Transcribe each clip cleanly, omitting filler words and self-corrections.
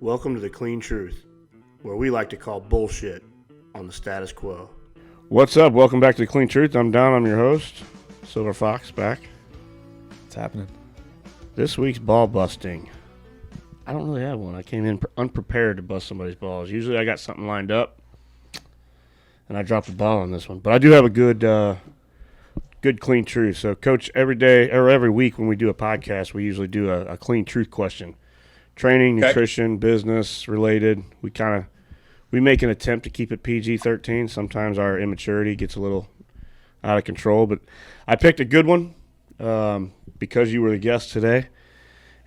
Welcome to the Clean Truth, where we like to call bullshit on the status quo. What's up? Welcome back to the Clean Truth. I'm Don. I'm your host. Silver Fox back. What's happening? This week's ball busting. I don't really have one. I came in unprepared to bust somebody's balls. Usually I got something lined up, and I dropped the ball on this one. But I do have a good Clean Truth. So, Coach, every day or every week when we do a podcast, we usually do a Clean Truth question. Training, nutrition, business related. We make an attempt to keep it PG-13. Sometimes our immaturity gets a little out of control, but I picked a good one because you were the guest today.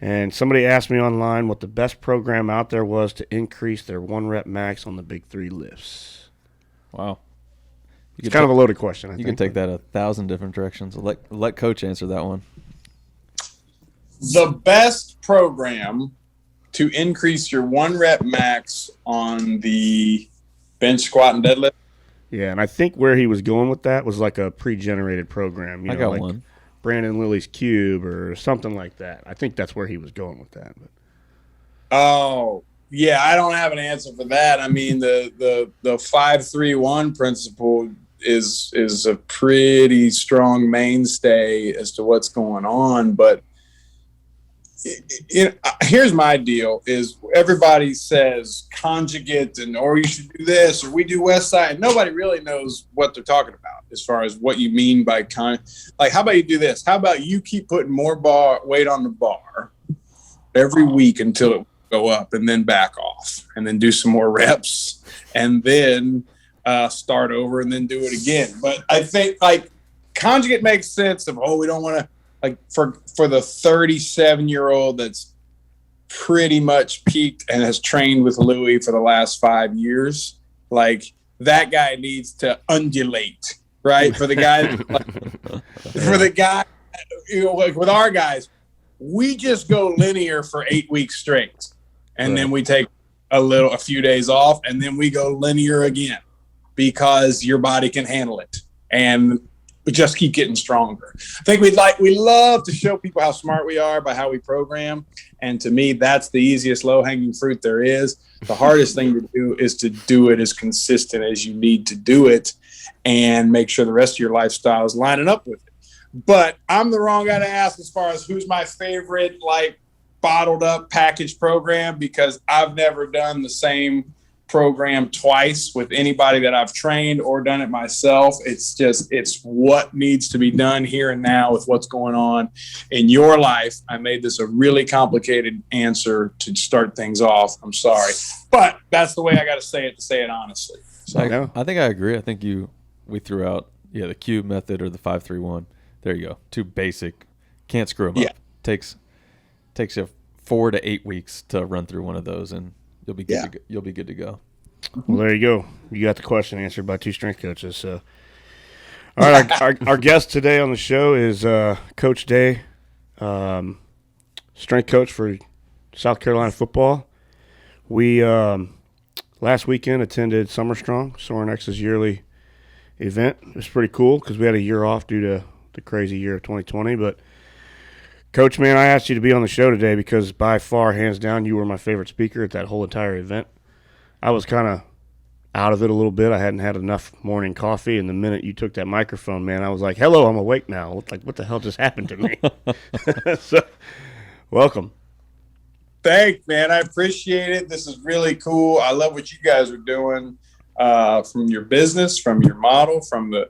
And somebody asked me online what the best program out there was to increase their 1-rep max on the big 3 lifts. Wow. It's kind of a loaded question, I think. You can take that 1,000 different directions. Let Coach answer that one. The best program to increase your 1-rep max on the bench, squat, and deadlift? Yeah, and I think where he was going with that was like a pre-generated program. I got one. Brandon Lilly's Cube or something like that. I think that's where he was going with that. But. Oh, yeah, I don't have an answer for that. I mean, the 5-3-1 principle is a pretty strong mainstay as to what's going on, but here's my deal is everybody says conjugate or you should do this or we do West Side. Nobody really knows what they're talking about as far as what you mean by like, how about you do this? How about you keep putting more weight on the bar every week until it go up and then back off and then do some more reps and then start over and then do it again. But I think like conjugate makes sense of, we don't want to, like for the 37-year-old that's pretty much peaked and has trained with Louis for the last 5 years, like that guy needs to undulate, right? For the guy, like with our guys, we just go linear for 8 weeks straight, and then we take a few days off, and then we go linear again because your body can handle it, and we just keep getting stronger. I think we love to show people how smart we are by how we program. And to me, that's the easiest low-hanging fruit there is. The hardest thing to do is to do it as consistent as you need to do it and make sure the rest of your lifestyle is lining up with it. But I'm the wrong guy to ask as far as who's my favorite, like, bottled up package program, because I've never done the same program twice with anybody that I've trained or done it myself. It's what needs to be done here and now with what's going on in your life. I made this a really complicated answer to start things off. I'm sorry, but that's the way I got to say it honestly. So I think I agree. I think we threw out the cube method or the 5-3-1. There you go. Too basic. Can't screw them up. Takes you 4 to 8 weeks to run through one of those, and you'll be good. You'll be good to go. Well, there you go. You got the question answered by 2 strength coaches. So, all right, our guest today on the show is Coach Day, strength coach for South Carolina football. We last weekend attended Summer Strong, Soren X's yearly event. It was pretty cool because we had a year off due to the crazy year of 2020. But Coach, man, I asked you to be on the show today because by far, hands down, you were my favorite speaker at that whole entire event. I was kind of out of it a little bit. I hadn't had enough morning coffee, and the minute you took that microphone, man, I was like, hello, I'm awake now. Like, what the hell just happened to me? So, welcome. Thanks, man. I appreciate it. This is really cool. I love what you guys are doing from your business, from your model, from the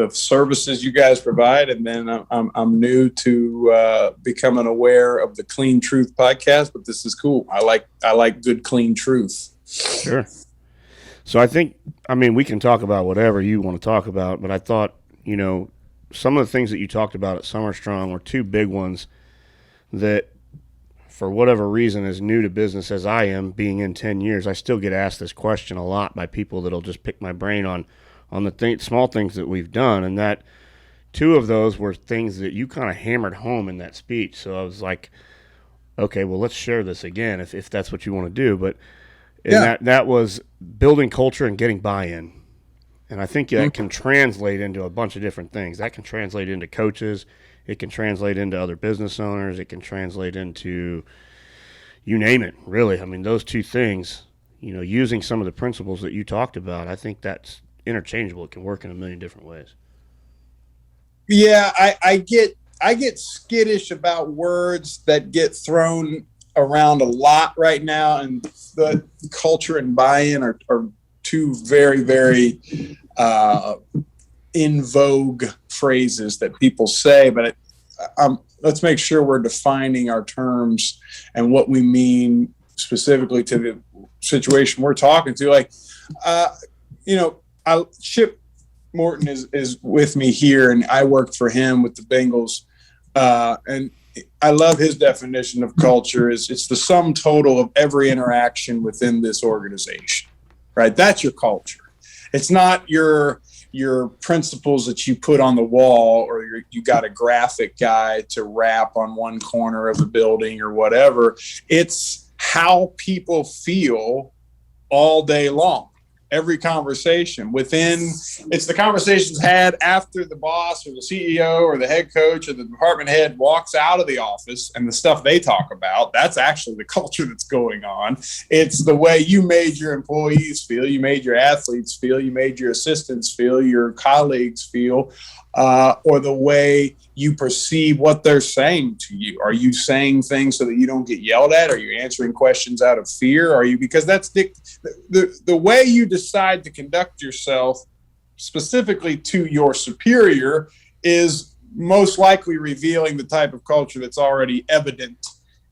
services you guys provide. And then I'm new to becoming aware of the Clean Truth podcast, but this is cool. I like good, clean truth. Sure. So we can talk about whatever you want to talk about, but I thought, some of the things that you talked about at Summer Strong were 2 big ones that, for whatever reason, as new to business as I am, being in 10 years, I still get asked this question a lot by people that'll just pick my brain on the small things that we've done, and that 2 of those were things that you kind of hammered home in that speech. So I was like, okay, well, let's share this again if that's what you want to do. But that was building culture and getting buy-in. And I think that can translate into a bunch of different things. That can translate into coaches. It can translate into other business owners. It can translate into, you name it, really. I mean, those two things, using some of the principles that you talked about, I think that's interchangeable. It can work in a million different ways. Yeah, I get skittish about words that get thrown around a lot right now, and the culture and buy-in are two very, very in vogue phrases that people say. But let's make sure we're defining our terms and what we mean specifically to the situation we're talking to. Like, Chip Morton is with me here, and I worked for him with the Bengals. And I love his definition of culture. It's the sum total of every interaction within this organization, right? That's your culture. It's not your principles that you put on the wall, or you got a graphic guy to wrap on one corner of the building or whatever. It's how people feel all day long. Every conversation it's the conversations had after the boss or the CEO or the head coach or the department head walks out of the office, and the stuff they talk about, that's actually the culture that's going on. It's the way you made your employees feel, you made your athletes feel, you made your assistants feel, your colleagues feel, or the way you perceive what they're saying to you. Are you saying things so that you don't get yelled at? Are you answering questions out of fear? Because that's the way you decide to conduct yourself specifically to your superior is most likely revealing the type of culture that's already evident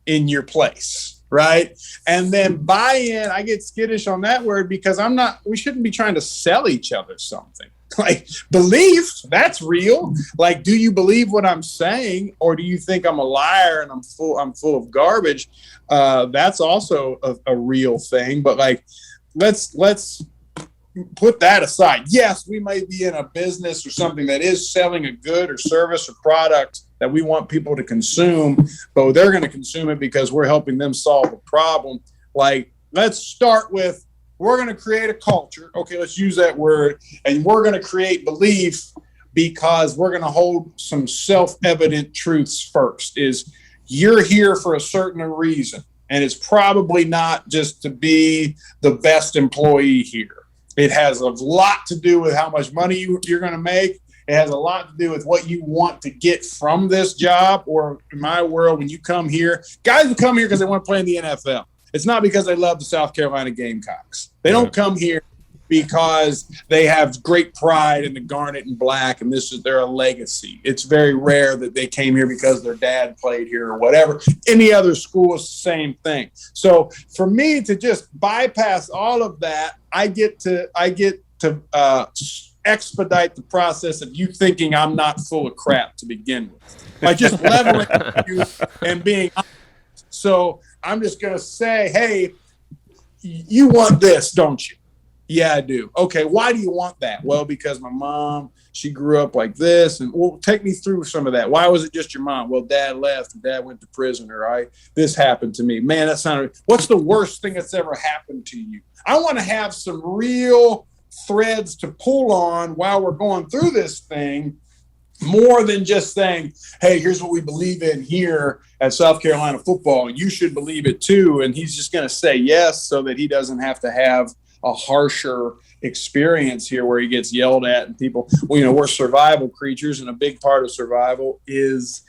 in your place, right? And then buy-in, I get skittish on that word because we shouldn't be trying to sell each other something. Like, belief, that's real. Like, do you believe what I'm saying, or do you think I'm a liar and I'm full of garbage? That's also a real thing. But like, let's put that aside. Yes, we may be in a business or something that is selling a good or service or product that we want people to consume, but they're going to consume it because we're helping them solve a problem. Like, let's start with, we're going to create a culture. Okay, let's use that word. And we're going to create belief because we're going to hold some self-evident truths first. Is you're here for a certain reason. And it's probably not just to be the best employee here. It has a lot to do with how much money you're going to make. It has a lot to do with what you want to get from this job. Or in my world, when you come here, guys who come here because they want to play in the NFL. It's not because they love the South Carolina Gamecocks. They don't come here because they have great pride in the garnet and black, and this is their legacy. It's very rare that they came here because their dad played here or whatever. Any other school is the same thing. So for me to just bypass all of that, I get to expedite the process of you thinking I'm not full of crap to begin with, by just leveling you and being honest. So I'm just going to say, hey, you want this, don't you? Yeah, I do. Okay, why do you want that? Well, because my mom, she grew up like this. And well, take me through some of that. Why was it just your mom? Well, dad left and dad went to prison, or this happened to me. Man, that sounded, what's the worst thing that's ever happened to you? I want to have some real threads to pull on while we're going through this thing, more than just saying, hey, here's what we believe in here at South Carolina football. You should believe it too. And he's just going to say yes so that he doesn't have to have a harsher experience here where he gets yelled at and people, we're survival creatures, and a big part of survival is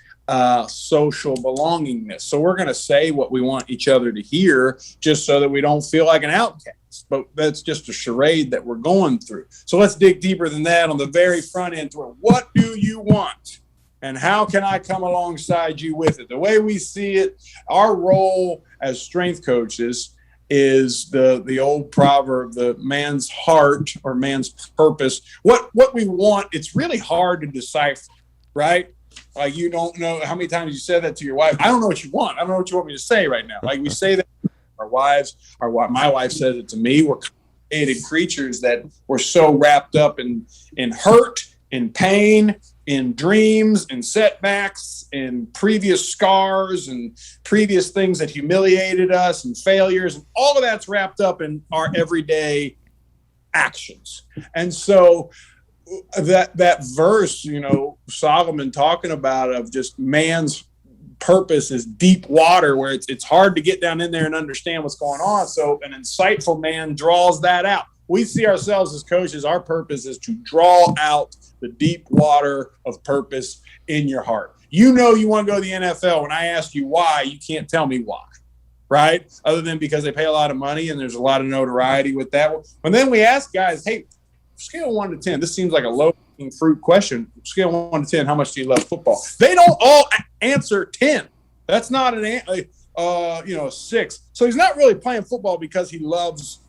social belongingness. So we're going to say what we want each other to hear just so that we don't feel like an outcast. But that's just a charade that we're going through. So let's dig deeper than that on the very front end. What do you want? And how can I come alongside you with it? The way we see it, our role as strength coaches is the old proverb, the man's heart or man's purpose. What we want, it's really hard to decipher, right? Like, you don't know how many times you said that to your wife. I don't know what you want. I don't know what you want me to say right now. Like, we say that to our wives, my wife says it to me. We're complicated creatures that we're so wrapped up in hurt, in pain, in dreams, in setbacks, in previous scars and previous things that humiliated us and failures. And all of that's wrapped up in our everyday actions. And so that verse, Solomon talking about, of just man's purpose is deep water where it's hard to get down in there and understand what's going on. So an insightful man draws that out. We see ourselves as coaches. Our purpose is to draw out the deep water of purpose in your heart. You know you want to go to the NFL. When I ask you why, you can't tell me why, right? Other than because they pay a lot of money and there's a lot of notoriety with that. And then we ask guys, hey, scale 1 to 10. This seems like a low-hanging fruit question. Scale 1 to 10, how much do you love football? They don't all answer 10. That's not an 6. So he's not really playing football because he loves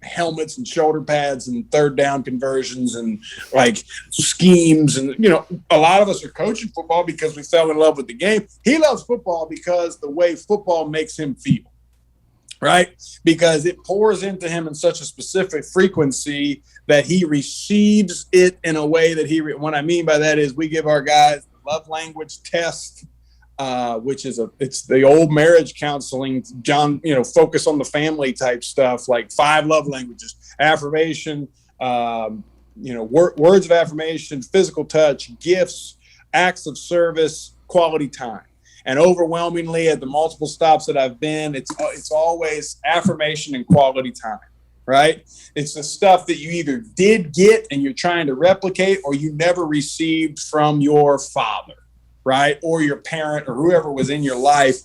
helmets and shoulder pads and third down conversions and like schemes. And, a lot of us are coaching football because we fell in love with the game. He loves football because the way football makes him feel, right? Because it pours into him in such a specific frequency that he receives it in a way that what I mean by that is we give our guys the love language test, which is it's the old marriage counseling, John, focus on the family type stuff, like 5 love languages, affirmation, words of affirmation, physical touch, gifts, acts of service, quality time. And overwhelmingly at the multiple stops that I've been, it's always affirmation and quality time, right? It's the stuff that you either did get and you're trying to replicate or you never received from your father, right? Or your parent or whoever was in your life.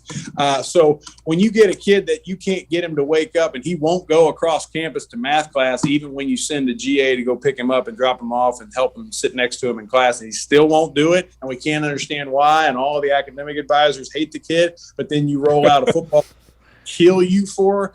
So when you get a kid that you can't get him to wake up and he won't go across campus to math class, even when you send a GA to go pick him up and drop him off and help him sit next to him in class, and he still won't do it, and we can't understand why, and all the academic advisors hate the kid, but then you roll out a football, kill you for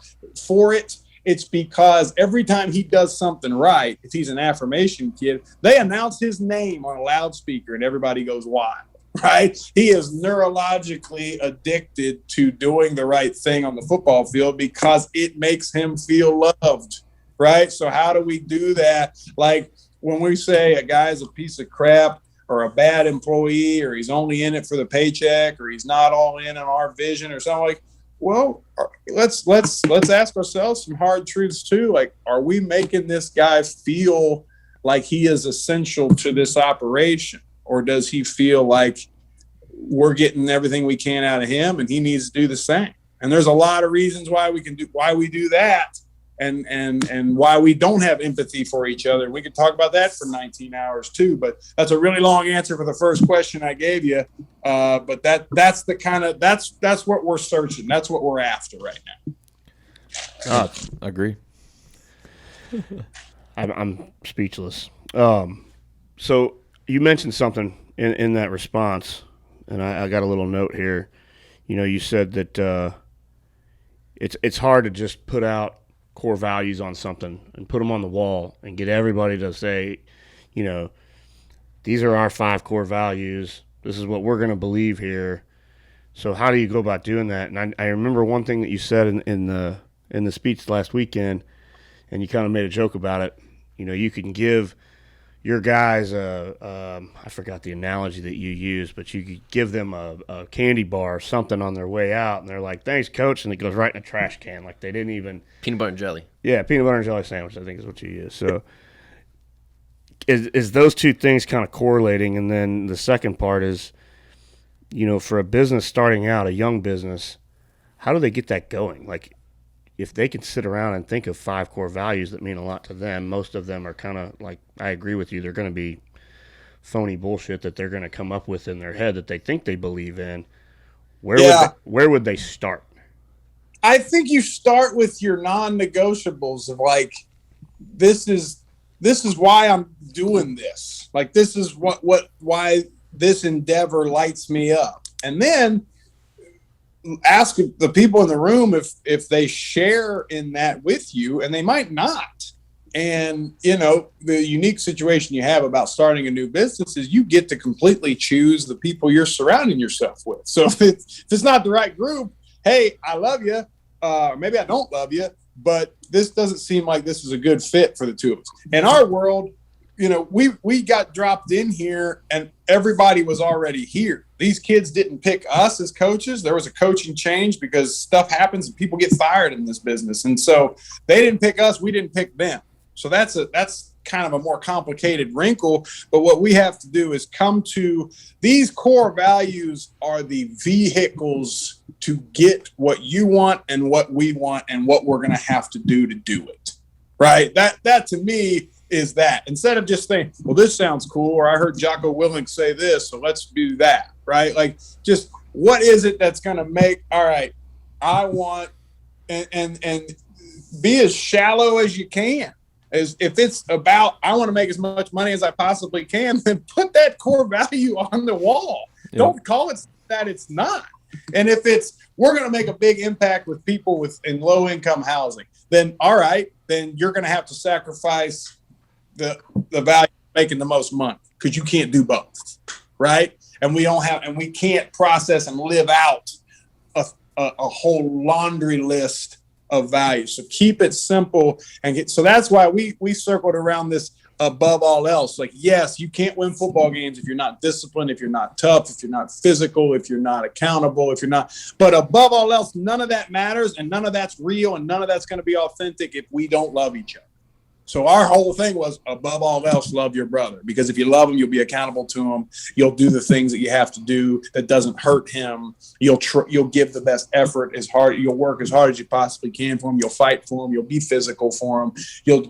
it. It's because every time he does something right, if he's an affirmation kid, they announce his name on a loudspeaker and everybody goes wild. Right? He is neurologically addicted to doing the right thing on the football field because it makes him feel loved. Right? So how do we do that? Like when we say a guy's a piece of crap or a bad employee or he's only in it for the paycheck or he's not all in on our vision or something, like, well, let's ask ourselves some hard truths too. Like, are we making this guy feel like he is essential to this operation? Or does he feel like we're getting everything we can out of him and he needs to do the same? And there's a lot of reasons why we do that and why we don't have empathy for each other. We could talk about that for 19 hours too, but that's a really long answer for the first question I gave you. But that's the kind of, that's what we're searching. That's what we're after right now. I agree. I'm speechless. So you mentioned something in that response, and I got a little note here. You said that it's hard to just put out core values on something and put them on the wall and get everybody to say, these are our 5 core values. This is what we're going to believe here. So how do you go about doing that? And I remember one thing that you said in the speech last weekend, and you kind of made a joke about it. You can give your guys, I forgot the analogy that you used, but you could give them a candy bar or something on their way out, and they're like, thanks, coach, and it goes right in a trash can. Like they didn't even – peanut butter and jelly. Yeah, peanut butter and jelly sandwich, I think is what you use. So is those two things kind of correlating? And then the second part is, for a business starting out, a young business, how do they get that going? Like, if they can sit around and think of 5 core values that mean a lot to them, most of them are kind of like, I agree with you, they're going to be phony bullshit that they're going to come up with in their head that they think they believe in. Where would they start? I think you start with your non-negotiables of like, this is why I'm doing this. Like, this is why this endeavor lights me up. And then ask the people in the room if they share in that with you, and they might not. And, the unique situation you have about starting a new business is you get to completely choose the people you're surrounding yourself with. So if it's not the right group, hey, I love you. Maybe I don't love you, but this doesn't seem like this is a good fit for the two of us. In our world, we got dropped in here and everybody was already here. These kids didn't pick us as coaches. There was a coaching change because stuff happens and people get fired in this business. And so they didn't pick us. We didn't pick them. So that's kind of a more complicated wrinkle. But what we have to do is come to these core values are the vehicles to get what you want and what we want and what we're going to have to do it. Right. That to me is that, instead of just saying, well, this sounds cool, or I heard Jocko Willink say this, so let's do that. Right. Like, just what is it that's going to make, all right, I want, and be as shallow as you can. As if it's about, I want to make as much money as I possibly can, then put that core value on the wall. Yeah. Don't call it that it's not. And if it's, we're going to make a big impact with people in low income housing, then all right, then you're going to have to sacrifice the value of making the most money, because you can't do both. Right. And we can't process and live out a whole laundry list of values. So keep it simple so that's why we circled around this above all else. Like, yes, you can't win football games if you're not disciplined, if you're not tough, if you're not physical, if you're not accountable, but above all else, none of that matters, and none of that's real, and none of that's going to be authentic if we don't love each other. So our whole thing was, above all else, love your brother, because if you love him, you'll be accountable to him. You'll do the things that you have to do that doesn't hurt him. You'll give the best effort you'll work as hard as you possibly can for him. You'll fight for him. You'll be physical for him. You'll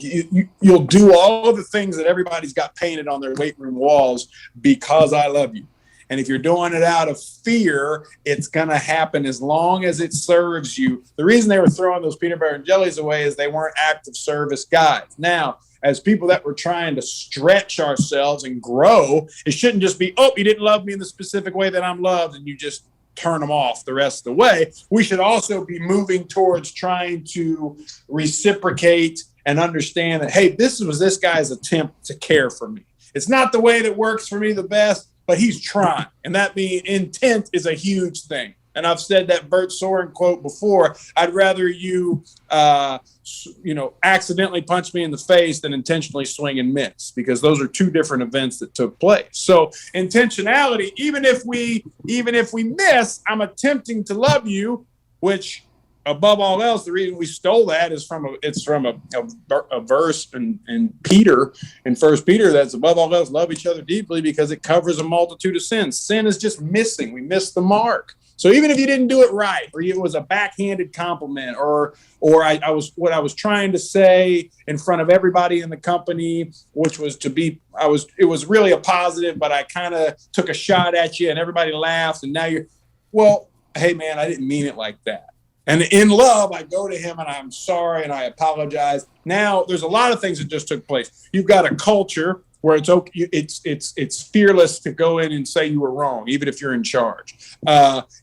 do all of the things that everybody's got painted on their weight room walls, because I love you. And if you're doing it out of fear, it's going to happen as long as it serves you. The reason they were throwing those peanut butter and jellies away is they weren't active service guys. Now, as people that were trying to stretch ourselves and grow, it shouldn't just be, oh, you didn't love me in the specific way that I'm loved, and you just turn them off the rest of the way. We should also be moving towards trying to reciprocate and understand that, hey, this was this guy's attempt to care for me. It's not the way that works for me the best, but he's trying. And that being, intent is a huge thing. And I've said that Bert Soren quote before, I'd rather you, accidentally punch me in the face than intentionally swing and miss, because those are two different events that took place. So intentionality, even if we miss, I'm attempting to love you, which, above all else, the reason we stole that is from a verse in Peter, in 1 Peter, that's above all else, love each other deeply, because it covers a multitude of sins. Sin is just missing. We missed the mark. So even if you didn't do it right, or it was a backhanded compliment, or I was trying to say in front of everybody in the company, which was it was really a positive, but I kind of took a shot at you and everybody laughed, and now hey man, I didn't mean it like that. And in love, I go to him and I'm sorry and I apologize. Now, there's a lot of things that just took place. You've got a culture where it's okay, it's fearless to go in and say you were wrong, even if you're in charge.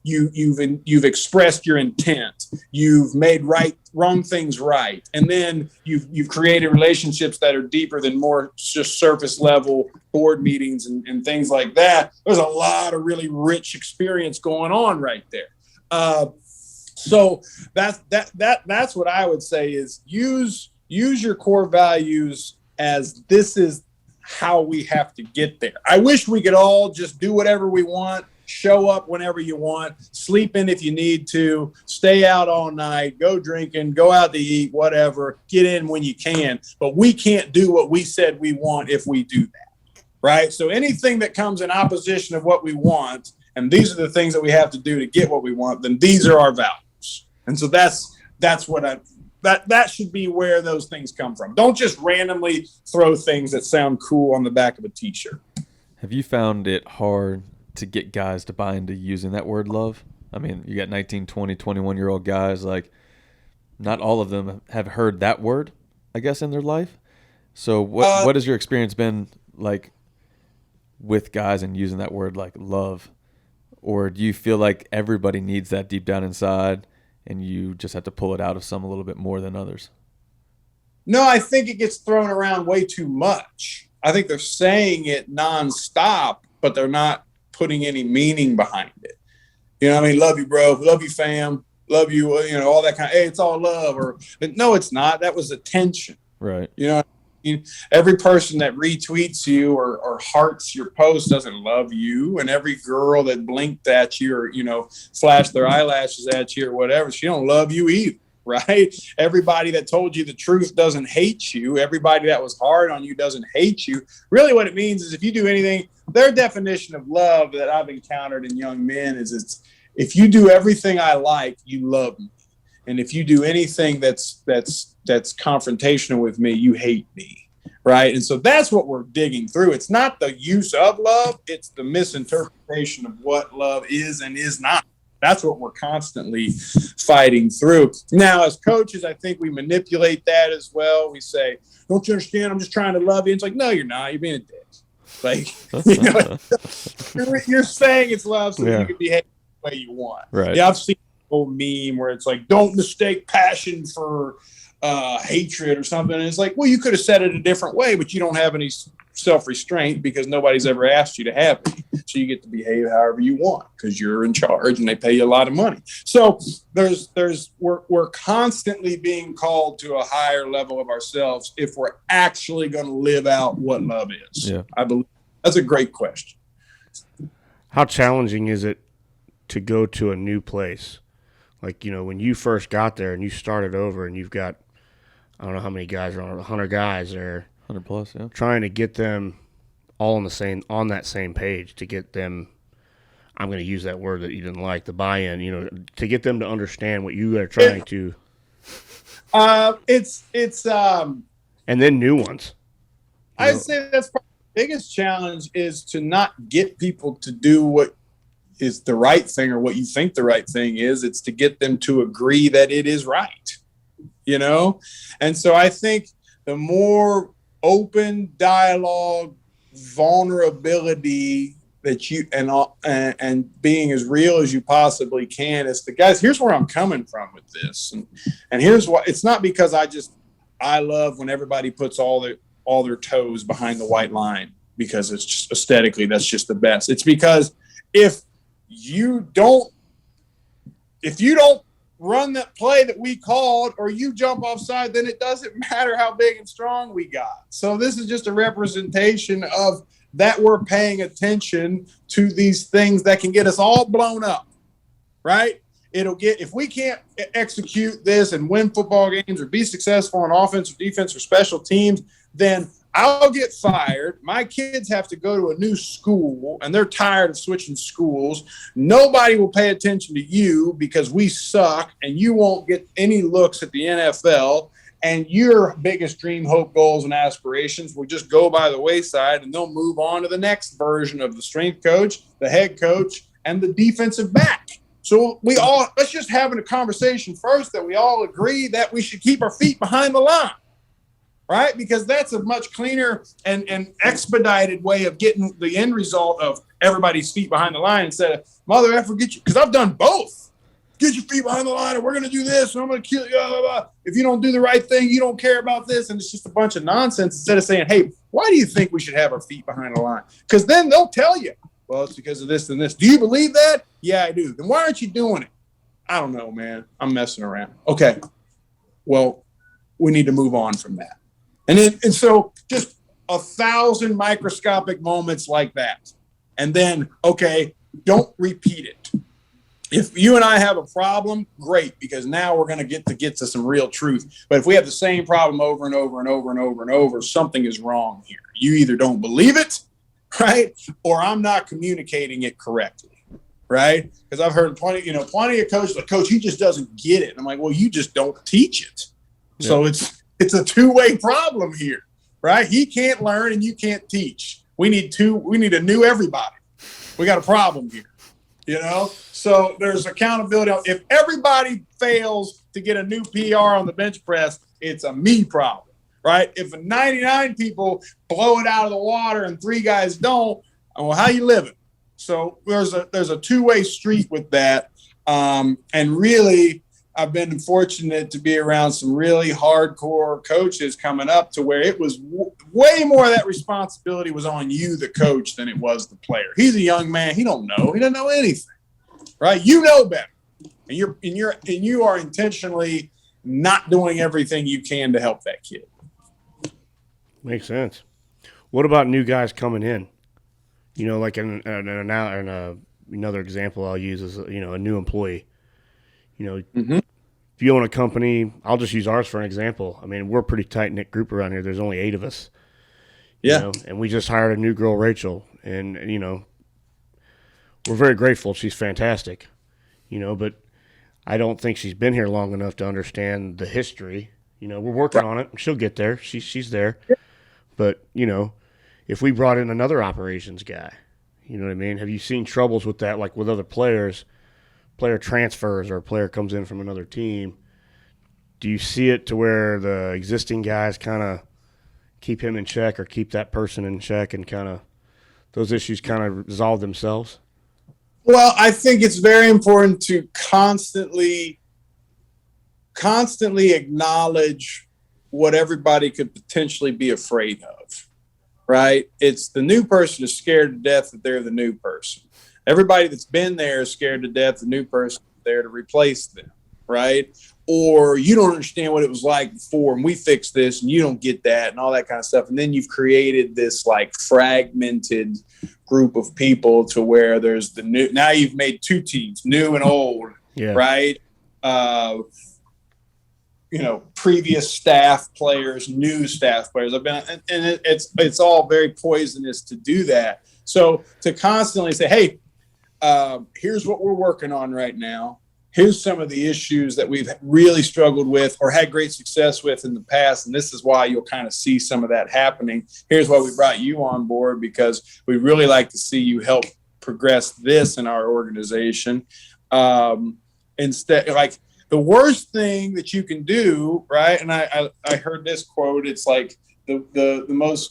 You've expressed your intent. You've made wrong things right, and then you've created relationships that are deeper than more just surface level board meetings and things like that. There's a lot of really rich experience going on right there. So that's what I would say is use your core values as this is how we have to get there. I wish we could all just do whatever we want, show up whenever you want, sleep in if you need to, stay out all night, go drinking, go out to eat, whatever, get in when you can. But we can't do what we said we want if we do that, right? So anything that comes in opposition of what we want, and these are the things that we have to do to get what we want, then these are our values. And so that's what that should be where those things come from. Don't just randomly throw things that sound cool on the back of a t-shirt. Have you found it hard to get guys to buy into using that word love? I mean, you got 19, 20, 21-year-old guys, like not all of them have heard that word, I guess, in their life. So what has your experience been like with guys and using that word like love? Or do you feel like everybody needs that deep down inside and you just have to pull it out of some a little bit more than others? No, I think it gets thrown around way too much. I think they're saying it nonstop, but they're not putting any meaning behind it. You know what I mean? Love you, bro. Love you, fam. Love you, all that kind of, hey, it's all love. But no, it's not. That was attention. Right. You know, every person that retweets you or hearts your post doesn't love you. And every girl that blinked at you or, flashed their eyelashes at you or whatever, she don't love you either. right? Everybody that told you the truth doesn't hate you. Everybody that was hard on you doesn't hate you. Really what it means is if you do anything, their definition of love that I've encountered in young men is it's if you do everything I like, you love me. And if you do anything that's confrontational with me, you hate me. Right. And so that's what we're digging through. It's not the use of love. It's the misinterpretation of what love is and is not. That's what we're constantly fighting through. Now, as coaches, I think we manipulate that as well. We say, don't you understand? I'm just trying to love you. And it's like, no, you're not. You're being a dick. Like, you're saying it's love so you can behave the way you want. Right. Yeah, I've seen an old meme where it's like, don't mistake passion for hatred or something. And it's like, well, you could have said it a different way, but you don't have any self-restraint because nobody's ever asked you to have it. So you get to behave however you want because you're in charge and they pay you a lot of money. So we're constantly being called to a higher level of ourselves if we're actually going to live out what love is. Yeah. I believe that's a great question. How challenging is it to go to a new place? Like, when you first got there and you started over and you've got, I don't know how many guys are on, 100 guys there. 100 plus, yeah. Trying to get them all on that same page to get them, I'm going to use that word that you didn't like, the buy-in, to get them to understand what you are trying to. And then new ones. I'd say that's probably the biggest challenge is to not get people to do what is the right thing or what you think the right thing is. It's to get them to agree that it is right, And so I think the more open dialogue, vulnerability that you and being as real as you possibly can is the guys. Here's where I'm coming from with this, and here's why. It's not because I love when everybody puts all their toes behind the white line because it's just aesthetically that's just the best. It's because if you don't run that play that we called or you jump offside, then it doesn't matter how big and strong we got. So this is just a representation of that we're paying attention to these things that can get us all blown up, right? If we can't execute this and win football games or be successful on offense or defense or special teams, then I'll get fired. My kids have to go to a new school, and they're tired of switching schools. Nobody will pay attention to you because we suck, and you won't get any looks at the NFL. And your biggest dream, hope, goals, and aspirations will just go by the wayside, and they'll move on to the next version of the strength coach, the head coach, and the defensive back. So let's just have a conversation first that we all agree that we should keep our feet behind the line. Right? Because that's a much cleaner and expedited way of getting the end result of everybody's feet behind the line instead of, mother effer, get you. Because I've done both. Get your feet behind the line and we're going to do this and I'm going to kill you. Blah, blah, blah. If you don't do the right thing, you don't care about this. And it's just a bunch of nonsense instead of saying, hey, why do you think we should have our feet behind the line? Because then they'll tell you, well, it's because of this and this. Do you believe that? Yeah, I do. Then why aren't you doing it? I don't know, man. I'm messing around. Okay. Well, we need to move on from that. And so just 1,000 microscopic moments like that. And then, okay, don't repeat it. If you and I have a problem, great, because now we're going to get to some real truth. But if we have the same problem over and over and over and over and over, something is wrong here. You either don't believe it, right, or I'm not communicating it correctly, right? Because I've heard plenty of coaches like, Coach, he just doesn't get it. And I'm like, well, you just don't teach it. Yeah. So it's a two-way problem here, right? He can't learn and you can't teach. We need a new everybody. We got a problem here, So there's accountability. If everybody fails to get a new PR on the bench press, it's a me problem, right? If 99 people blow it out of the water and 3 guys don't, well, how you living? So there's a two-way street with that. And really, I've been fortunate to be around some really hardcore coaches coming up to where it was way more of that responsibility was on you, the coach, than it was the player. He's a young man. He doesn't know anything, right? You know better. And you are intentionally not doing everything you can to help that kid. Makes sense. What about new guys coming in? Like another example I'll use is, a new employee. If if you own a company, I'll just use ours for an example. I mean, we're a pretty tight knit group around here. There's only 8 of us. Yeah. You know, and we just hired a new girl, Rachel, and you know, we're very grateful. She's fantastic. You know, but I don't think she's been here long enough to understand the history. You know, we're working on it. She'll get there. She's there. But, you know, if we brought in another operations guy, you know what I mean? Have you seen troubles with that, like with other players, player transfers or a player comes in from another team? Do you see it to where the existing guys kind of keep him in check or keep that person in check and kind of those issues kind of resolve themselves? Well, I think it's very important to constantly acknowledge what everybody could potentially be afraid of, right? It's the new person is scared to death that they're the new person. Everybody that's been there is scared to death the new person is there to replace them, right? Or you don't understand what it was like before and we fixed this and you don't get that and all that kind of stuff. And then you've created this like fragmented group of people to where there's the new, now you've made 2 teams, new and old, right? You know, previous staff players, new staff players. I've been, and it's all very poisonous to do that. So to constantly say, hey, here's what we're working on right now. Here's some of the issues that we've really struggled with or had great success with in the past. And this is why you'll kind of see some of that happening. Here's why we brought you on board, because we really like to see you help progress this in our organization. Instead, like the worst thing that you can do, right? And I heard this quote. It's like the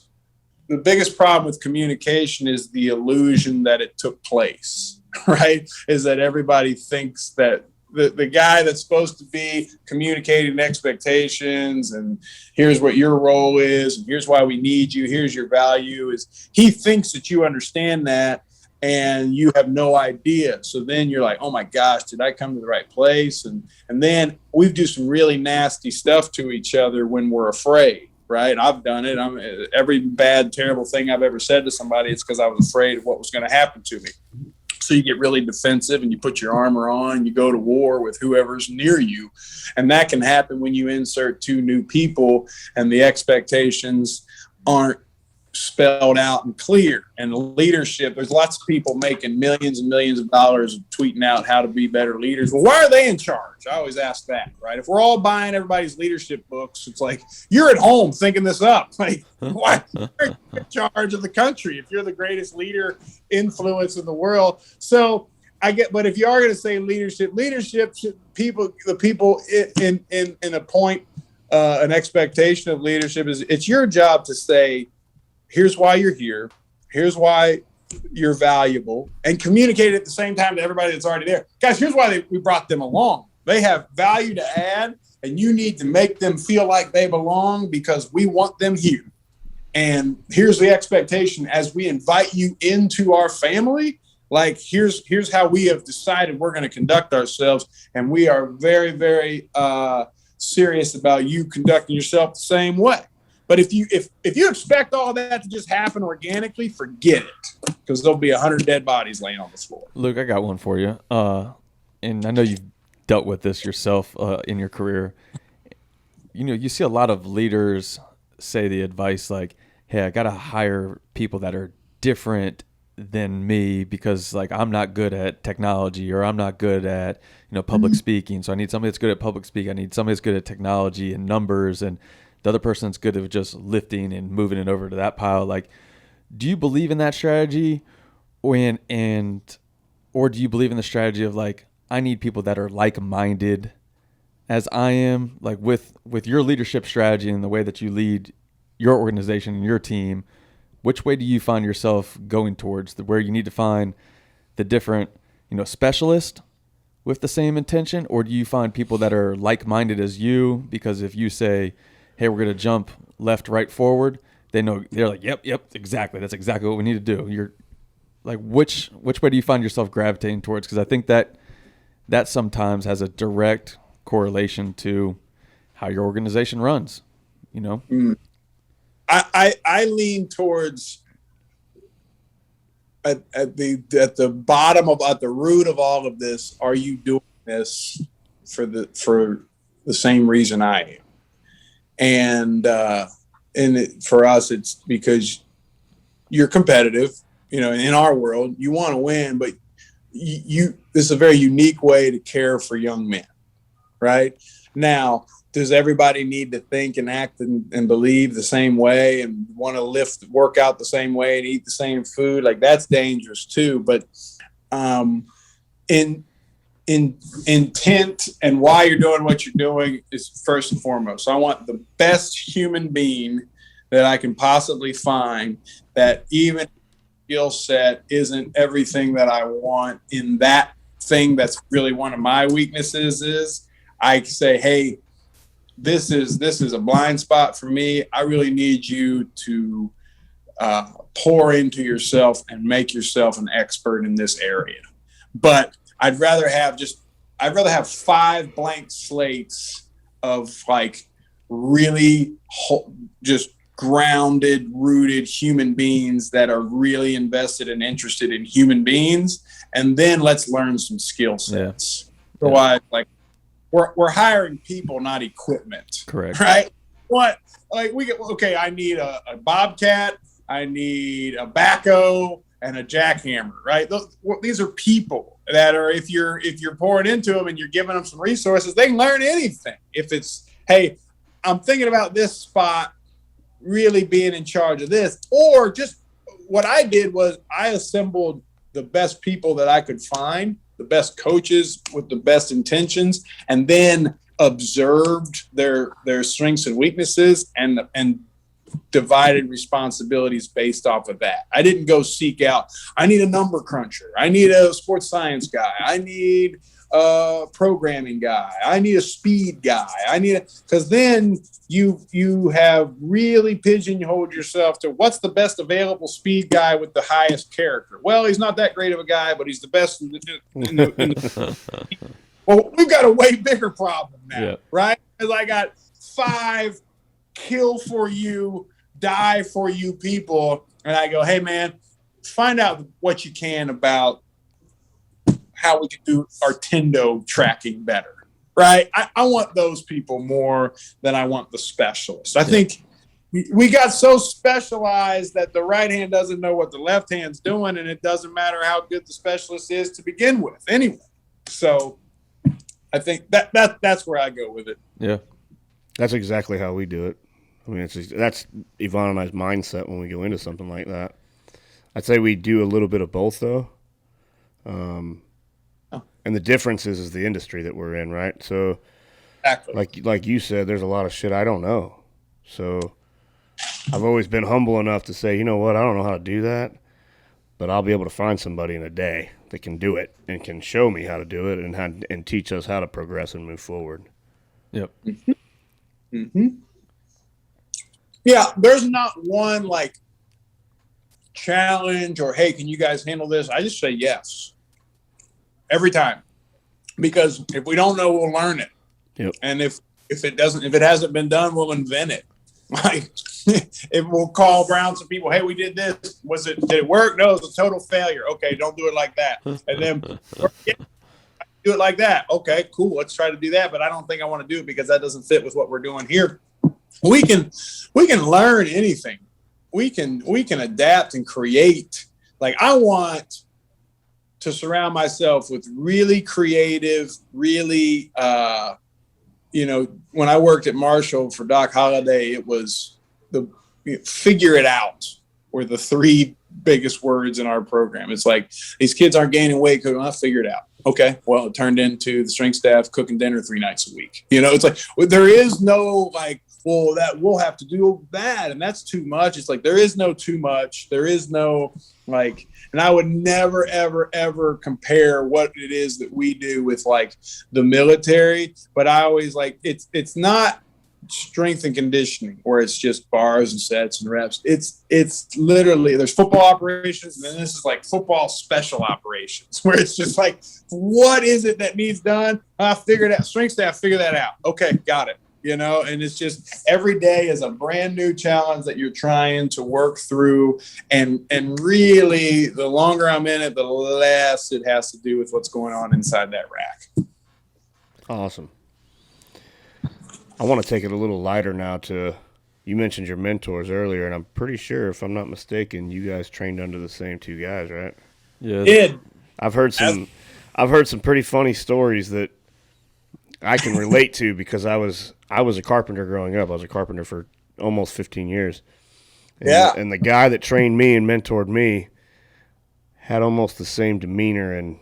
biggest problem with communication is the illusion that it took place, right? Is that everybody thinks that the guy that's supposed to be communicating expectations and here's what your role is and here's why we need you, here's your value, is he thinks that you understand that and you have no idea. So then you're like, oh my gosh, did I come to the right place? And then we do some really nasty stuff to each other when we're afraid, right? I've done it. Every bad, terrible thing I've ever said to somebody, it's because I was afraid of what was going to happen to me. So you get really defensive and you put your armor on and you go to war with whoever's near you. And that can happen when you insert 2 new people and the expectations aren't spelled out and clear. And leadership, there's lots of people making millions and millions of dollars tweeting out how to be better leaders. Well, why are they in charge? I always ask that, right? If we're all buying everybody's leadership books, it's like you're at home thinking this up. Like, why you're in charge of the country if you're the greatest leader influence in the world? So I get, but if you are going to say leadership should the people in a point, an expectation of leadership is it's your job to say, here's why you're here. Here's why you're valuable, and communicate at the same time to everybody that's already there. Guys, here's why we brought them along. They have value to add, and you need to make them feel like they belong because we want them here. And here's the expectation as we invite you into our family. Like, here's how we have decided we're going to conduct ourselves. And we are very, very serious about you conducting yourself the same way. But if you expect all that to just happen organically, forget it, because there'll be 100 dead bodies laying on the floor. Luke, I got one for you. And I know you've dealt with this yourself in your career. You know, you see a lot of leaders say the advice like, hey, I got to hire people that are different than me because, like, I'm not good at technology or I'm not good at, public speaking. So I need somebody that's good at public speaking. I need somebody that's good at technology and numbers, and the other person's good at just lifting and moving it over to that pile. Like, do you believe in that strategy, or do you believe in the strategy of like, I need people that are like-minded as I am, like with your leadership strategy and the way that you lead your organization and your team? Which way do you find yourself going towards, where you need to find the different, specialist with the same intention, or do you find people that are like-minded as you? Because if you say, hey, we're going to jump left, right, forward, they know, they're like, yep, exactly. That's exactly what we need to do. You're like, which way do you find yourself gravitating towards? Because I think that sometimes has a direct correlation to how your organization runs, I lean towards at the bottom of, at the root of all of this. Are you doing this for the same reason I am. And for us, it's because you're competitive. In our world, you want to win, but this is a very unique way to care for young men, right? Now, does everybody need to think and act and believe the same way and want to work out the same way and eat the same food? Like, that's dangerous too. But in intent and why you're doing what you're doing is first and foremost. So I want the best human being that I can possibly find, that even skill set isn't everything that I want in that thing that's really one of my weaknesses. Is I say, hey, this is a blind spot for me. I really need you to pour into yourself and make yourself an expert in this area. But I'd rather have 5 blank slates of like really just grounded, rooted human beings that are really invested and interested in human beings, and then let's learn some skill sets. Yeah. Otherwise, like we're hiring people, not equipment. Correct. Right? What? Like I need a bobcat, I need a backhoe, and a jackhammer. Right? These are people that are, if you're pouring into them and you're giving them some resources, they can learn anything. If it's, hey, I'm thinking about this spot, really being in charge of this, or just what I did was I assembled the best people that I could find, the best coaches with the best intentions, and then observed their strengths and weaknesses and divided responsibilities based off of that. I didn't go seek out, I need a number cruncher, I need a sports science guy, I need a programming guy, I need a speed guy, because then you have really pigeonholed yourself to what's the best available speed guy with the highest character. Well, he's not that great of a guy, but he's the best Well, we've got a way bigger problem now, right? Because I got 5 kill for you, die for you people, and I go, hey man, find out what you can about how we can do our Tendo tracking better, right? I want those people more than I want the specialists. I think we got so specialized that the right hand doesn't know what the left hand's doing, and it doesn't matter how good the specialist is to begin with anyway. So I think that's where I go with it. Yeah. That's exactly how we do it. I mean, that's Yvonne and I's mindset when we go into something like that. I'd say we do a little bit of both, though. And the difference is the industry that we're in, right? So, exactly. like you said, there's a lot of shit I don't know. So I've always been humble enough to say, you know what, I don't know how to do that, but I'll be able to find somebody in a day that can do it and can show me how to do it and teach us how to progress and move forward. Yep. Mm-hmm. Mm-hmm. Yeah, there's not one like challenge or, hey, can you guys handle this? I just say yes every time, because if we don't know, we'll learn it. Yep. And if it hasn't been done, we'll invent it. Like if we'll call around some people, hey, we did this. Did it work? No, it was a total failure. Okay, don't do it like that. And then do it like that. Okay, cool. Let's try to do that. But I don't think I want to do it because that doesn't fit with what we're doing here. We can learn anything. We can adapt and create. Like I want to surround myself with really creative, really, when I worked at Marshall for Doc Holliday, it was figure it out were the 3 biggest words in our program. It's like, these kids aren't gaining weight. I'll figure it out. Okay. Well, it turned into the strength staff cooking dinner 3 nights a week. It's like, there is no like, well, that we'll have to do that, and that's too much. It's like there is no too much. There is no like, and I would never, ever, ever compare what it is that we do with like the military. But I always like it's not strength and conditioning where it's just bars and sets and reps. It's literally there's football operations, and then this is like football special operations where it's just like, what is it that needs done? I figured out. Strength staff, figure that out. Okay, got it. And it's just every day is a brand new challenge that you're trying to work through. And really, the longer I'm in it, the less it has to do with what's going on inside that rack. Awesome. I want to take it a little lighter now. You mentioned your mentors earlier, and I'm pretty sure, if I'm not mistaken, you guys trained under the same two guys, right? Yeah. Did I've heard some pretty funny stories that I can relate to because I was a carpenter growing up. I was a carpenter for almost 15 years. And the guy that trained me and mentored me had almost the same demeanor and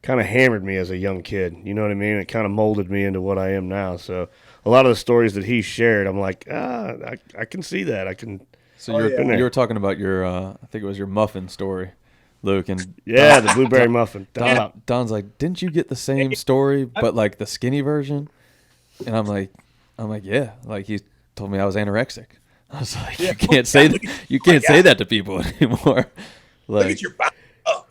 kind of hammered me as a young kid. You know what I mean? It kind of molded me into what I am now. So a lot of the stories that he shared, I'm like, I can see that. I can. So you were talking about your, I think it was your muffin story, Luke, and the blueberry muffin. Don's like, didn't you get the same story but like the skinny version? And I'm like, yeah. Like he told me I was anorexic. I was like, you can't say that. You can't say that to people anymore. Like, look at your body. Oh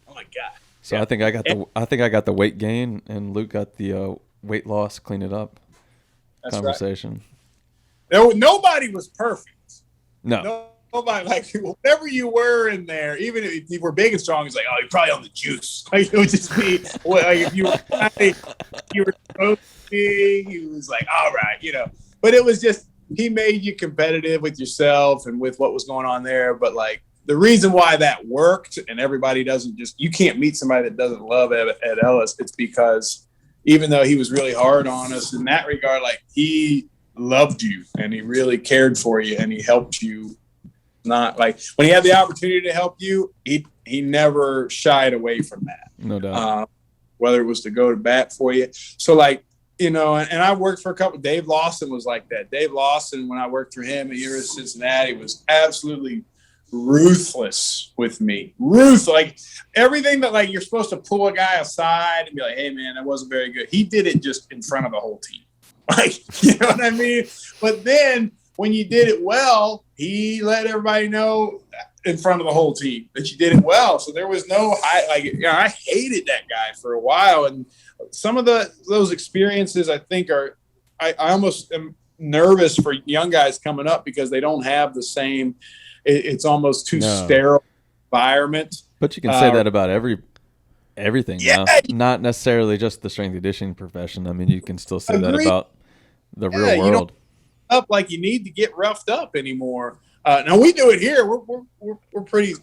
my God. So I think I got the weight gain, and Luke got the weight loss. Clean it up. That's conversation. Right. Nobody was perfect. No. Nobody, like, whatever you were in there, even if you were big and strong, it's like, oh, you're probably on the juice. Like, it would just be, like, if you were supposed to be, he was like, all right, But it was just, he made you competitive with yourself and with what was going on there. But, like, the reason why that worked and everybody you can't meet somebody that doesn't love Ed Ellis. It's because even though he was really hard on us in that regard, like, he loved you and he really cared for you and he helped you. Not like when he had the opportunity to help you, he never shied away from that. No doubt. Whether it was to go to bat for you. So, like, and I worked for a couple. Dave Lawson was like that. Dave Lawson, when I worked for him at University of Cincinnati, was absolutely ruthless with me. Like everything that, like, you're supposed to pull a guy aside and be like, hey man, that wasn't very good. He did it just in front of the whole team. Like, you know what I mean? But then when you did it well, he let everybody know in front of the whole team that you did it well. So there was no I hated that guy for a while. And some of those experiences, I think, I almost am nervous for young guys coming up because they don't have the same. It's almost too sterile environment. But you can say that about everything yeah. now. Not necessarily just the strength and conditioning profession. I mean, you can still say that about the real world. You don't up like you need to get roughed up anymore. Now we do it here. We're pretty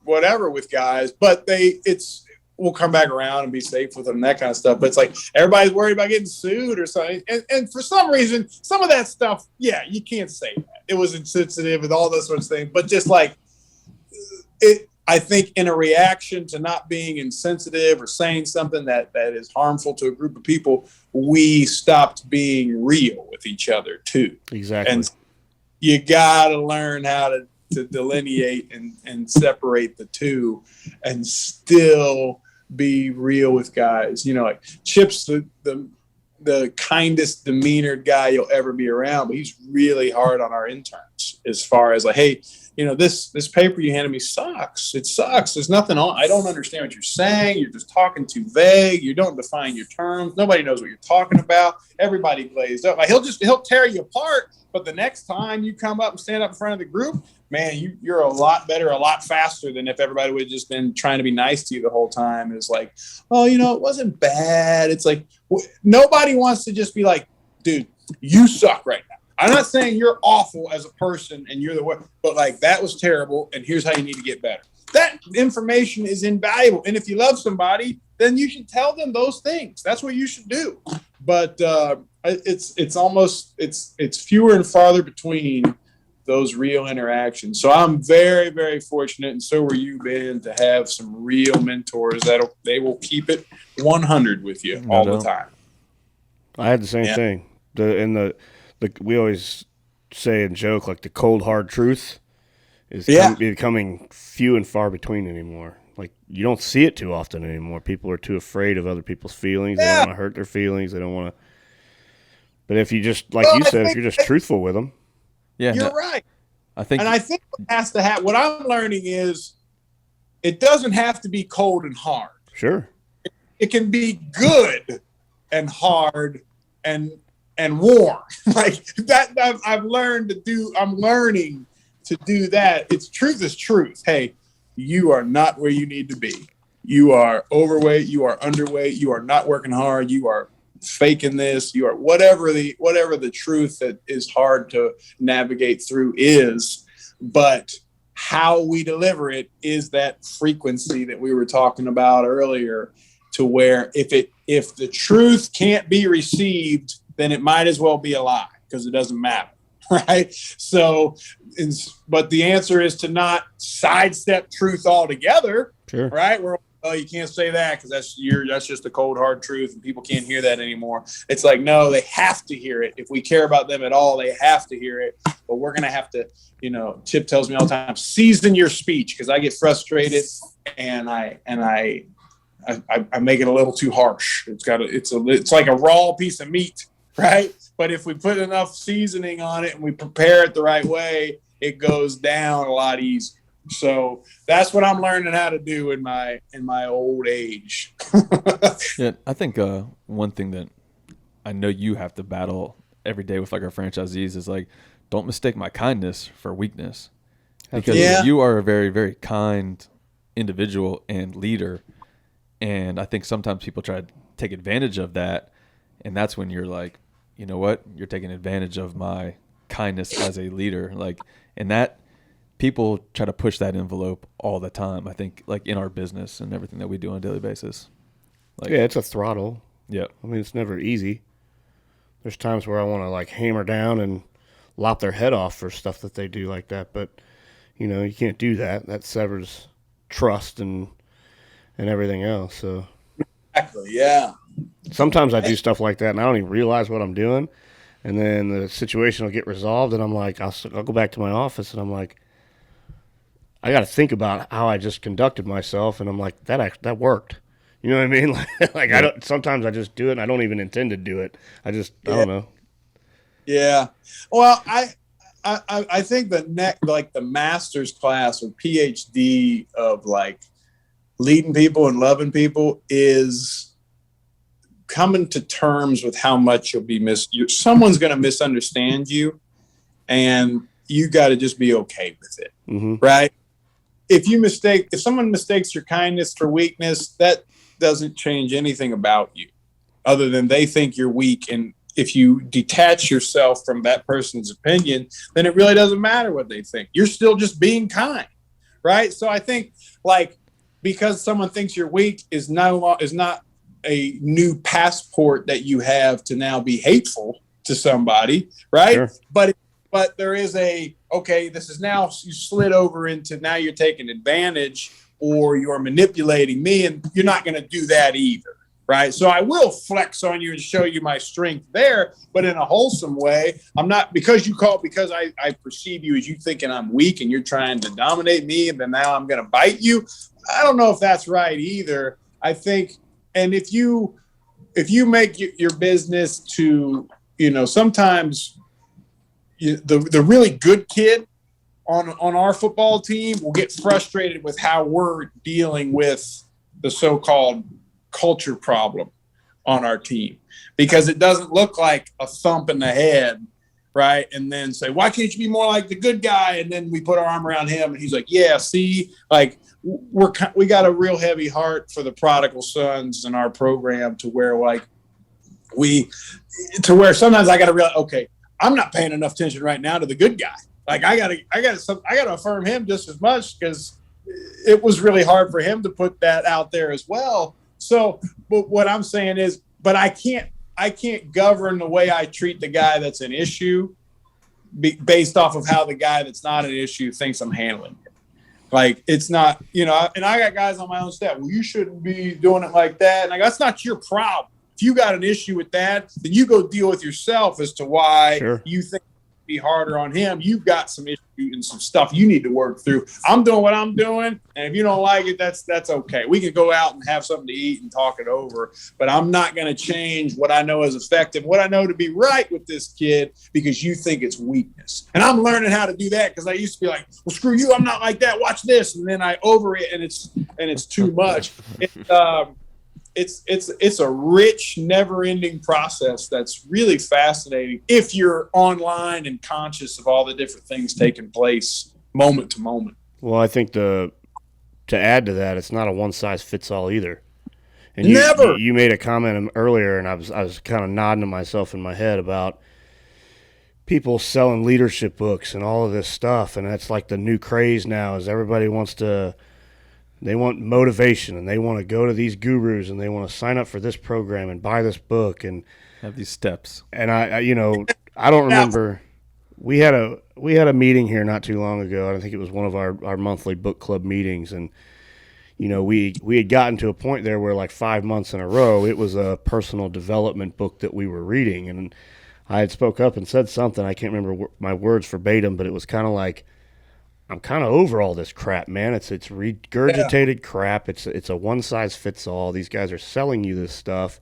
whatever with guys, but we'll come back around and be safe with them and that kind of stuff. But it's like everybody's worried about getting sued or something. And for some reason, some of that stuff, you can't say that. It was insensitive and all those sorts of things. But just like I think in a reaction to not being insensitive or saying something that is harmful to a group of people, we stopped being real with each other too. Exactly. And you got to learn how to delineate and separate the two and still be real with guys. Like Chip's the kindest demeanored guy you'll ever be around, but he's really hard on our interns as far as like, hey, this paper you handed me sucks. It sucks. There's nothing on. I don't understand what you're saying. You're just talking too vague. You don't define your terms. Nobody knows what you're talking about. Everybody glazed up. Like he'll tear you apart. But the next time you come up and stand up in front of the group, man, you're a lot better, a lot faster than if everybody would have just been trying to be nice to you the whole time. It's like, oh, it wasn't bad. It's like nobody wants to just be like, dude, you suck right now. I'm not saying you're awful as a person and you're the one, but like that was terrible and here's how you need to get better. That information is invaluable. And if you love somebody, then you should tell them those things. That's what you should do. But it's fewer and farther between those real interactions. So I'm very, very fortunate, and so were you, Ben, to have some real mentors they will keep it 100 with you all the time. I had the same thing. We always say and joke, like, the cold hard truth is becoming few and far between anymore. Like, you don't see it too often anymore. People are too afraid of other people's feelings. They don't want to hurt their feelings. They don't want to. But if you just, like you said, if you're just truthful with them. Yeah, you're right. I think what has to happen, what I'm learning is it doesn't have to be cold and hard. Sure. It can be good and hard and warm. Like that I'm learning to do that. It's truth is truth. Hey, you are not where you need to be. You are overweight, you are underweight, you are not working hard, you are faking this, you are whatever the truth that is hard to navigate through is, but how we deliver it is that frequency that we were talking about earlier, to where if the truth can't be received, then it might as well be a lie because it doesn't matter. Right. So, but the answer is to not sidestep truth altogether. Sure. Right. Oh, you can't say that because that's just the cold, hard truth, and people can't hear that anymore. It's like, no, they have to hear it. If we care about them at all, they have to hear it. But we're going to have to, Chip tells me all the time, season your speech, because I get frustrated and I make it a little too harsh. It's like a raw piece of meat, right? But if we put enough seasoning on it and we prepare it the right way, it goes down a lot easier. So that's what I'm learning how to do in my old age. Yeah, I think one thing that I know you have to battle every day with like our franchisees is like, don't mistake my kindness for weakness, because you are a very, very kind individual and leader, and I think sometimes people try to take advantage of that, and that's when you're like, you know what, you're taking advantage of my kindness as a leader, like, and that. People try to push that envelope all the time, I think, like in our business and everything that we do on a daily basis. Like, yeah, it's a throttle. Yeah. I mean, it's never easy. There's times where I want to, like, hammer down and lop their head off for stuff that they do like that. But, you can't do that. That severs trust and everything else. So Exactly, yeah. sometimes I do stuff like that, and I don't even realize what I'm doing. And then the situation will get resolved, and I'm like, I'll go back to my office, and I'm like, I got to think about how I just conducted myself, and I'm like, that worked. You know what I mean? Like I don't. Sometimes I just do it, and I don't even intend to do it. I don't know. Yeah. Well, I think the master's class or PhD of like leading people and loving people is coming to terms with how much you'll be someone's going to misunderstand you, and you got to just be okay with it. Mm-hmm. Right. If someone mistakes your kindness for weakness, that doesn't change anything about you other than they think you're weak. And if you detach yourself from that person's opinion, then it really doesn't matter what they think. You're still just being kind. Right. So I think like, because someone thinks you're weak is not a new passport that you have to now be hateful to somebody. Right. Sure. But there is this is now you slid over into now you're taking advantage or you're manipulating me, and you're not going to do that either. Right. So I will flex on you and show you my strength there, but in a wholesome way. I'm not because I perceive you as you thinking I'm weak and you're trying to dominate me, and then now I'm going to bite you. I don't know if that's right either. I think, and if you make your business to, sometimes the really good kid on our football team will get frustrated with how we're dealing with the so-called culture problem on our team, because it doesn't look like a thump in the head, right? And then say, why can't you be more like the good guy? And then we put our arm around him and he's like, yeah, see, like we got a real heavy heart for the prodigal sons in our program, to where sometimes I got to realize, okay, I'm not paying enough attention right now to the good guy. Like I gotta affirm him just as much, because it was really hard for him to put that out there as well. So, but what I'm saying is, but I can't govern the way I treat the guy that's an issue based off of how the guy that's not an issue thinks I'm handling it. Like it's not, and I got guys on my own staff. Well, you shouldn't be doing it like that. And I go, that's not your problem. If you got an issue with that, then you go deal with yourself as to why you think it'd be harder on him. You've got some issue and some stuff you need to work through. I'm doing what I'm doing, and if you don't like it, that's okay. We can go out and have something to eat and talk it over, but I'm not going to change what I know is effective, what I know to be right with this kid, because you think it's weakness. And I'm learning how to do that, because I used to be like, well, screw you, I'm not like that, watch this, and then I over it, and it's too much. It's a rich, never-ending process that's really fascinating if you're online and conscious of all the different things taking place moment to moment. Well, I think to add to that, it's not a one-size-fits-all either. And you made a comment earlier, and I was kind of nodding to myself in my head about people selling leadership books and all of this stuff, and that's like the new craze now. Is everybody they want motivation, and they want to go to these gurus, and they want to sign up for this program and buy this book and have these steps. And I don't remember. We had a meeting here not too long ago. I think it was one of our monthly book club meetings, and we had gotten to a point there where like 5 months in a row, it was a personal development book that we were reading, and I had spoke up and said something. I can't remember my words verbatim, but it was kind of like, I'm kind of over all this crap, man. It's regurgitated crap. It's a one size fits all. These guys are selling you this stuff.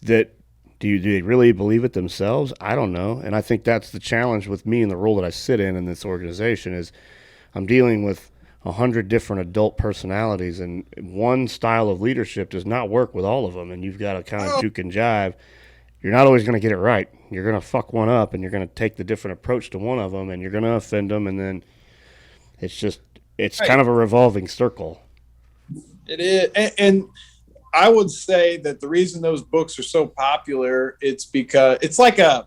That do they really believe it themselves? I don't know. And I think that's the challenge with me and the role that I sit in this organization is I'm dealing with 100 different adult personalities, and one style of leadership does not work with all of them, and you've got to kind of juke and jive. You're not always going to get it right. You're going to fuck one up, and you're going to take the different approach to one of them, and you're going to offend them, and then it's kind of a revolving circle. It is. And I would say that the reason those books are so popular, it's because it's like a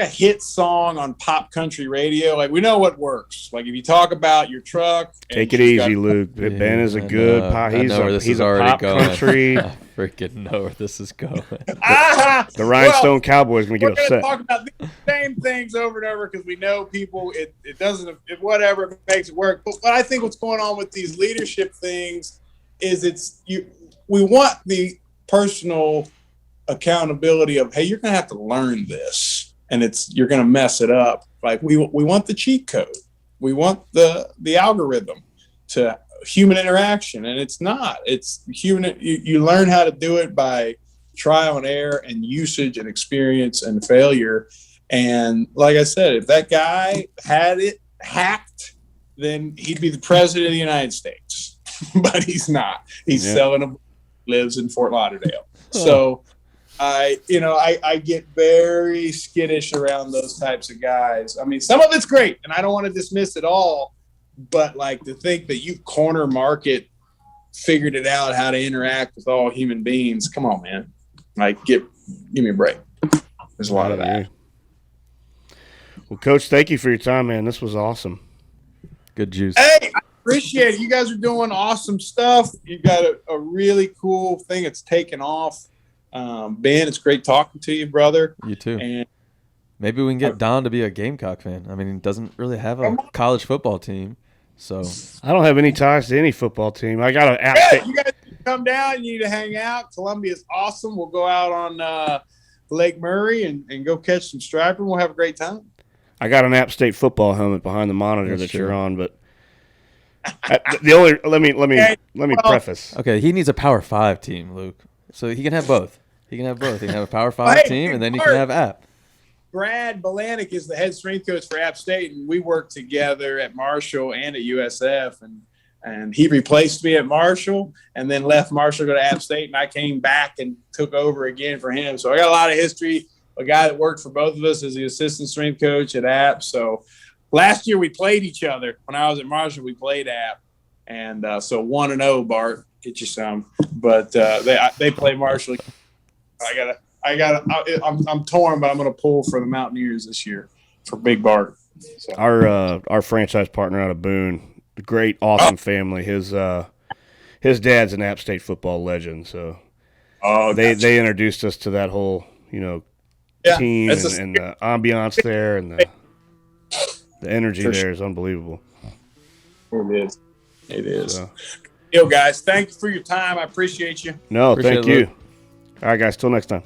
hit song on pop country radio. Like, we know what works. Like, if you talk about your truck, take it easy, Luke. Ben is a good pop. He's a pop country. I freaking know where this is going. The Rhinestone Cowboy's gonna get upset. We're gonna talk about the same things over and over because we know people. It doesn't. Whatever, it makes it work. But I think what's going on with these leadership things is we want the personal accountability of, hey, you're gonna have to learn this, and you're gonna mess it up. Like, we want the cheat code. We want the algorithm to human interaction, and it's not. It's human. You learn how to do it by trial and error and usage and experience and failure. And like I said, if that guy had it hacked, then he'd be the president of the United States. But he's not. He's selling a lives in Fort Lauderdale. So I get very skittish around those types of guys. I mean, some of it's great, and I don't want to dismiss it all. But like, to think that you corner market figured it out how to interact with all human beings. Come on, man. Like, give me a break. There's a lot of that. Well, Coach, thank you for your time, man. This was awesome. Good juice. Hey, I appreciate it. You guys are doing awesome stuff. You got a really cool thing that's taken off. Ben, it's great talking to you, brother. You too. And maybe we can get Don to be a Gamecock fan. I mean, he doesn't really have a college football team. So I don't have any ties to any football team. I got an app. Yeah, you guys come down. You need to hang out. Columbia's awesome. We'll go out on Lake Murray and go catch some striper. We'll have a great time. I got an App State football helmet behind the monitor That's that true. you're on, but let me preface. Okay, he needs a Power 5 team, Luke. So he can have both. He can have a Power 5 team, and then he can have App. Brad Balanik is the head strength coach for App State, and we worked together at Marshall and at USF. And he replaced me at Marshall and then left Marshall to go to App State, and I came back and took over again for him. So I got a lot of history. A guy that worked for both of us as the assistant strength coach at App. So last year we played each other. When I was at Marshall, we played App. And so 1-0, Bart, get you some. But they play Marshall. I'm torn, but I'm going to pull for the Mountaineers this year for Big Bart. So. Our franchise partner out of Boone, great, awesome family. His dad's an App State football legend, so they introduced us to that whole team and the ambiance there, and the energy there is unbelievable. It is. So. Yo, guys, thank you for your time. I appreciate you. No, thank you. All right, guys, till next time.